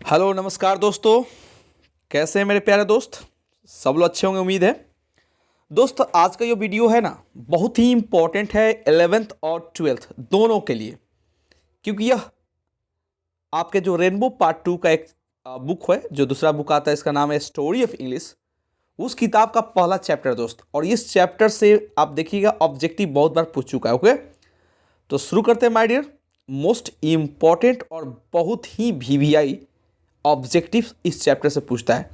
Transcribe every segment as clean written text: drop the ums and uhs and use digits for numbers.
Hello नमस्कार दोस्तों। कैसे हैं मेरे प्यारे दोस्त? सब लोग अच्छे होंगे उम्मीद है। दोस्त आज का जो वीडियो है ना बहुत ही इम्पोर्टेंट है 11th और 12th दोनों के लिए, क्योंकि यह आपके जो रेनबो पार्ट 2 का एक बुक है, जो दूसरा बुक आता है इसका नाम है स्टोरी ऑफ इंग्लिश। उस किताब का पहला चैप्टर दोस्त, और इस चैप्टर से आप देखिएगा ऑब्जेक्टिव बहुत बार पूछ चुका है। ओके, तो शुरू करते हैं माय डियर। मोस्ट इम्पॉर्टेंट और बहुत ही वीवीआई ऑब्जेक्टिव इस चैप्टर से पूछता है।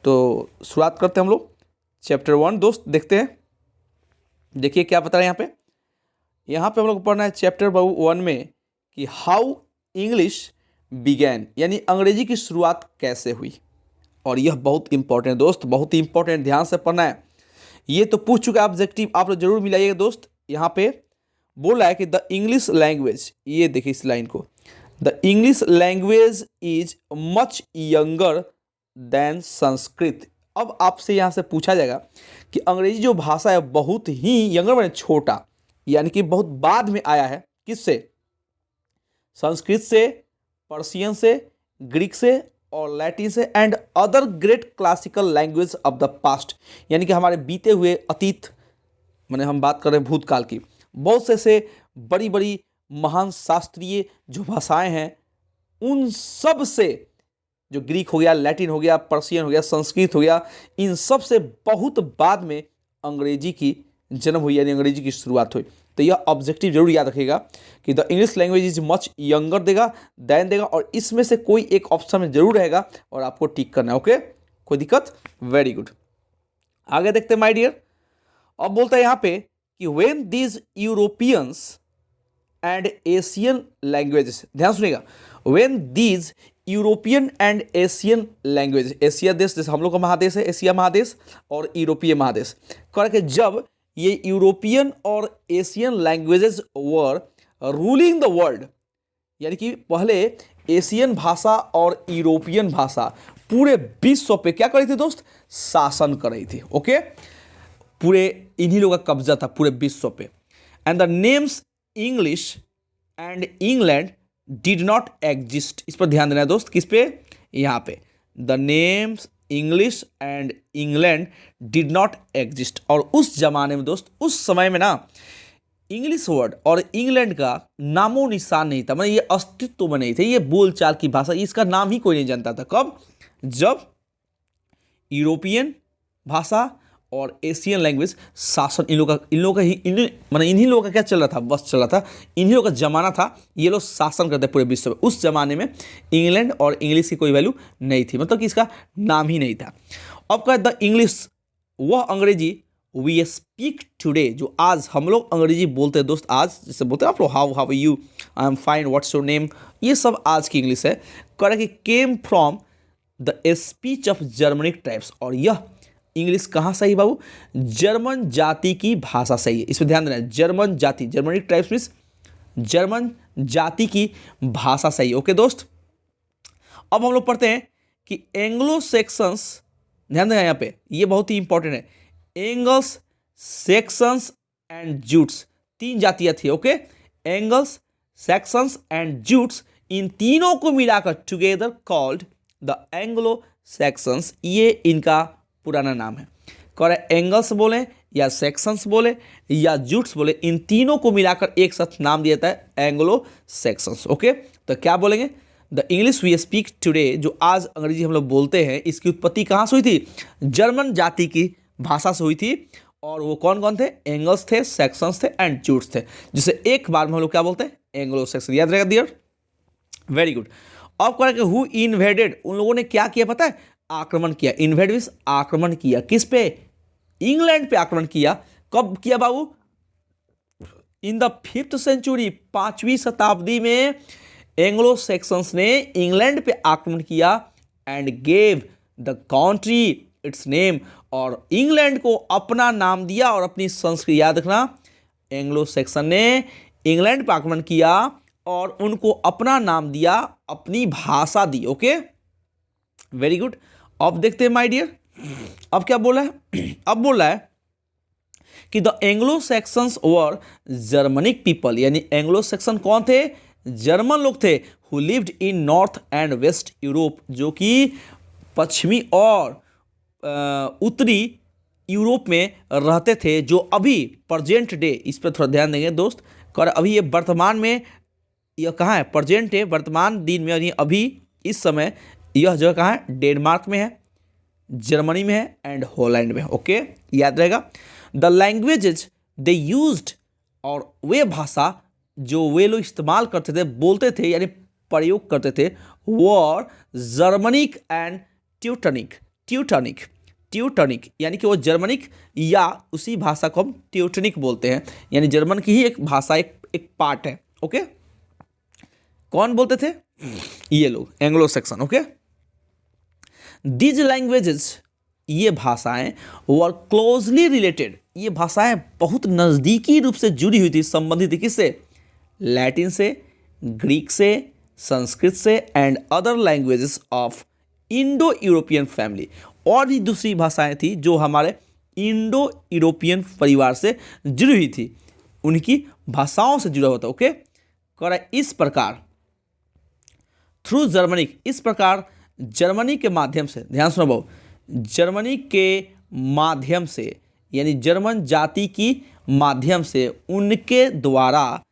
तो शुरुआत करते हैं हम लोग चैप्टर 1 दोस्त, देखते हैं। देखिए क्या बता रहे हैं यहाँ पे हम लोग पढ़ना है चैप्टर 1 में कि हाउ इंग्लिश बिगैन, यानी अंग्रेजी की शुरुआत कैसे हुई। और यह बहुत इंपॉर्टेंट दोस्त, बहुत ही इंपॉर्टेंट, ध्यान से पढ़ना है। ये तो पूछ चुका है ऑब्जेक्टिव, आप लोग जरूर मिलाइएगा दोस्त। यहाँ पे बोल रहा है कि द इंग्लिश लैंग्वेज, ये देखिए इस लाइन को, the English language is much younger than Sanskrit. अब आपसे यहाँ से पूछा जाएगा कि अंग्रेजी जो भाषा है बहुत ही यंगर माने छोटा, यानी कि बहुत बाद में आया है। किससे? संस्कृत से, पर्शियन से, ग्रीक से और लैटिन से and other great classical language of the past, यानी कि हमारे बीते हुए अतीत, मैंने हम बात कर रहे हैं भूतकाल की, बहुत से बड़ी बड़ी महान शास्त्रीय जो भाषाएं हैं उन सब से, जो ग्रीक हो गया, लैटिन हो गया, पर्शियन हो गया, संस्कृत हो गया, इन सब से बहुत बाद में अंग्रेजी की जन्म हुई, यानी अंग्रेजी की शुरुआत हुई। तो यह ऑब्जेक्टिव जरूर याद रखिएगा कि the English language is much younger देगा, देन देगा, और इसमें से कोई एक ऑप्शन में जरूर रहेगा और आपको टिक करना है। ओके, कोई दिक्कत? Very good. आगे देखते हैं माय डियर। अब बोलता है यहाँ पे कि when these Europeans and Asian languages, ध्यान सुनिएगा, when these European and Asian language, Asia देश जैसे हम लोग का महादेश है एशिया महादेश और यूरोपीय महादेश, कह के जब ये यूरोपियन और Asian languages were ruling the world, यानी कि पहले एशियन भाषा और यूरोपियन भाषा पूरे विश्व पे क्या कर रही थी दोस्त? शासन कर रही थी। ओके, पूरे इन्हीं लोगों का कब्जा था पूरे विश्व पे। And the names English and England did not exist. इस पर ध्यान देना है दोस्त, किस पे? यहाँ पे the names English and England did not exist. और उस जमाने में दोस्त, उस समय में ना इंग्लिश वर्ड और इंग्लैंड का नामो निशान नहीं था, मतलब ये अस्तित्व में नहीं थे, ये बोलचाल की भाषा, इसका नाम ही कोई नहीं जानता था। कब? जब यूरोपियन भाषा और एशियन लैंग्वेज शासन इन्हीं लोगों का क्या चल रहा था? बस चल रहा था, इन्हीं लोगों का जमाना था, ये लोग शासन करते पूरे विश्व में। उस जमाने में इंग्लैंड और इंग्लिश की कोई वैल्यू नहीं थी, मतलब कि इसका नाम ही नहीं था। अब कहा द इंग्लिश, वह अंग्रेजी वी स्पीक टुडे, जो आज हम लोग अंग्रेजी बोलते हैं दोस्त, आज जैसे बोलते हैं आप लोग how how you, I am fine, what's your name, ये सब आज की इंग्लिश है। कह रहा कि came from the speech of Germanic tribes, और यह इंग्लिश कहाँ से ही बाबू? जर्मन जाति की भाषा से ही है। इस पर ध्यान देना है, जर्मन जाति, जर्मनिक ट्राइब्स मीन्स जर्मन जाति की भाषा से ही। ओके दोस्त, अब हम लोग पढ़ते हैं कि एंग्लो सेक्शंस, ध्यान देना यहाँ पे, ये बहुत ही इंपॉर्टेंट है। एंगल्स, सेक्शंस एंड जूट्स, तीन जातियां थी। Okay, Angles, Saxons and Jutes, इन तीनों को मिलाकर together called the Anglo Saxons, ये इनका पुराना नाम है। कह रहे एंगल्स बोले या सेक्शंस बोले या जूट्स बोले, इन तीनों को मिलाकर एक साथ नाम दिया जाता है एंग्लो सेक्शंस। ओके, तो क्या बोलेंगे? The English we speak today, जो आज अंग्रेजी हम लोग बोलते हैं, इसकी उत्पत्ति कहाँ से हुई थी? जर्मन जाति की भाषा से हुई थी। और वो कौन कौन थे? एंगल्स थे, सेक्शंस थे एंड जूट्स थे, जिसे एक बार में हम लोग क्या बोलते हैं? Anglo Saxon. याद रहेगा डियर? Very good. अब कह रहे कि हु इन्वेडेड, उन लोगों ने क्या किया पता है? आक्रमण किया। इन्वेड मींस आक्रमण किया। किस पे? इंग्लैंड पे आक्रमण किया। कब किया बाबू? इन द 5th सेंचुरी, 5वीं शताब्दी में एंग्लो सेक्शंस ने इंग्लैंड पे आक्रमण किया and gave the country it's name, और इंग्लैंड को अपना नाम दिया और अपनी संस्कृति। याद रखना, एंग्लो सेक्शन ने इंग्लैंड पे आक्रमण किया और उनको अपना नाम दिया, अपनी भाषा दी। Okay, very good. अब देखते हैं माय डियर, अब क्या बोला है? अब बोला है कि the Anglo Saxons were Germanic people, यानी एंग्लो सेक्शन कौन थे? जर्मन लोग थे who lived in North and West Europe, जो कि पश्चिमी और उत्तरी यूरोप में रहते थे, जो अभी प्रेजेंट डे, इस पर थोड़ा ध्यान देंगे दोस्त, और अभी ये वर्तमान में यह कहाँ है, प्रेजेंट है, वर्तमान दिन में, यानी अभी इस समय यह जगह कहाँ है, डेनमार्क में है, जर्मनी में है एंड हॉलैंड में। ओके, याद रहेगा। द लैंग्वेजेज दे यूज्ड, और वे भाषा जो वे लोग इस्तेमाल करते थे, बोलते थे यानी प्रयोग करते थे, वो Germanic and Teutonic. Teutonic Teutonic यानी कि वो जर्मनिक या उसी भाषा को हम ट्यूटनिक बोलते हैं, यानी जर्मन की ही एक भाषा, एक पार्ट है। ओके, कौन बोलते थे, ये लोग, Anglo section. Okay, these languages, ये भाषाएं वर क्लोजली रिलेटेड, ये भाषाएं बहुत नज़दीकी रूप से जुड़ी हुई थी, संबंधित थी किससे, लैटिन से, ग्रीक से, संस्कृत से and other languages of Indo European family, और भी दूसरी भाषाएं थी जो हमारे इंडो यूरोपियन परिवार से जुड़ी हुई थी, उनकी भाषाओं से जुड़ा हुआ था। ओके, कह इस प्रकार थ्रू जर्मनिक, इस प्रकार जर्मनी के माध्यम से, ध्यान सुनो बहु, जर्मनी के माध्यम से यानी जर्मन जाति की माध्यम से, उनके द्वारा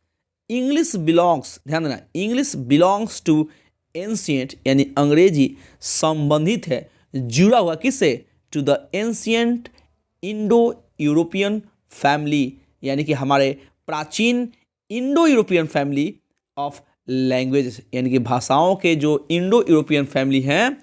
इंग्लिश बिलोंग्स, ध्यान देना, इंग्लिश बिलोंग्स टू एंशियंट, यानी अंग्रेजी संबंधित है, जुड़ा हुआ किससे, to the ancient Indo European family, यानी कि हमारे प्राचीन Indo European family of language, यानी कि भाषाओं के जो इंडो यूरोपियन फैमिली हैं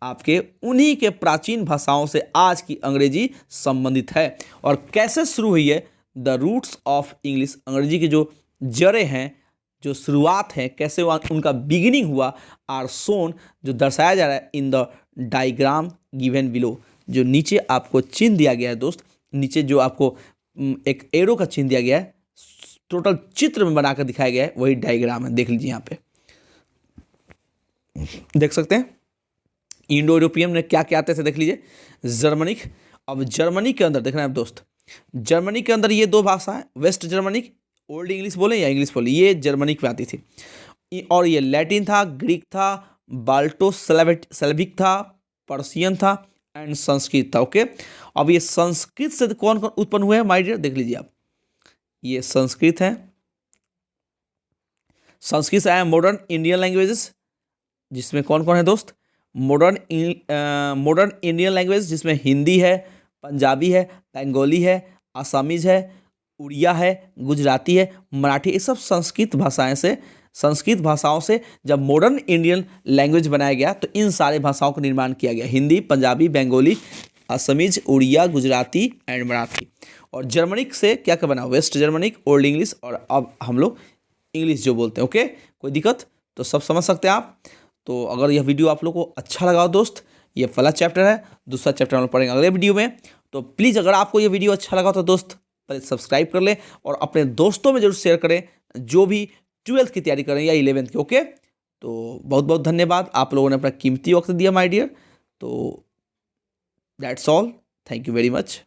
आपके, उन्हीं के प्राचीन भाषाओं से आज की अंग्रेजी संबंधित है। और कैसे शुरू हुई है, द रूट्स ऑफ इंग्लिश, अंग्रेजी की जो जड़ें हैं, जो शुरुआत है, कैसे उनका बिगिनिंग हुआ, आर सोन, जो दर्शाया जा रहा है in the diagram given below, जो नीचे आपको चिन्ह दिया गया है दोस्त, नीचे जो आपको एक एरो का चिन्ह दिया गया है, टोटल चित्र में बनाकर दिखाया गया है, वही डायग्राम है, देख लीजिए यहाँ पे, देख सकते हैं इंडो यूरोपियन में क्या क्या आते थे, देख लीजिए, जर्मनिक। अब जर्मनी के अंदर देखना है दोस्त, जर्मनी के अंदर ये दो भाषा है, वेस्ट जर्मनिक, ओल्ड इंग्लिश बोले या इंग्लिश बोले, ये जर्मनिक में आती थी, और ये लैटिन था, ग्रीक था, बाल्टो स्लेविक था, पर्शियन था एंड संस्कृत था। ओके, अब ये संस्कृत से कौन कौन उत्पन्न हुए हैं माय डियर, देख लीजिए आप, ये संस्कृत है, संस्कृत से आया मॉडर्न इंडियन लैंग्वेजेस, जिसमें कौन कौन है दोस्त, मॉडर्न इंडियन लैंग्वेज, जिसमें हिंदी है, पंजाबी है, बंगाली है, आसामीज है, उड़िया है, गुजराती है, मराठी, ये सब संस्कृत भाषाएं से, संस्कृत भाषाओं से जब मॉडर्न इंडियन लैंग्वेज बनाया गया तो इन सारे भाषाओं का निर्माण किया गया, हिंदी, पंजाबी, बंगाली, असमीज, उड़िया, गुजराती एंड मराठी। और जर्मनिक से क्या क्या बना, वेस्ट जर्मनिक, ओल्ड इंग्लिश, और अब हम लोग इंग्लिश जो बोलते हैं। ओके, कोई दिक्कत तो सब समझ सकते हैं आप। तो अगर यह वीडियो आप लोग को अच्छा लगा हो दोस्त, ये पहला चैप्टर है, दूसरा चैप्टर हम लोग पढ़ेंगे अगले वीडियो में। तो प्लीज़ अगर आपको ये वीडियो अच्छा लगा तो दोस्त पहले सब्सक्राइब कर लें और अपने दोस्तों में जरूर शेयर करें जो भी 12th की तैयारी करें या 11th की। ओके, तो बहुत बहुत धन्यवाद, आप लोगों ने अपना कीमती वक्त दिया माय डियर। तो that's all, thank you very much.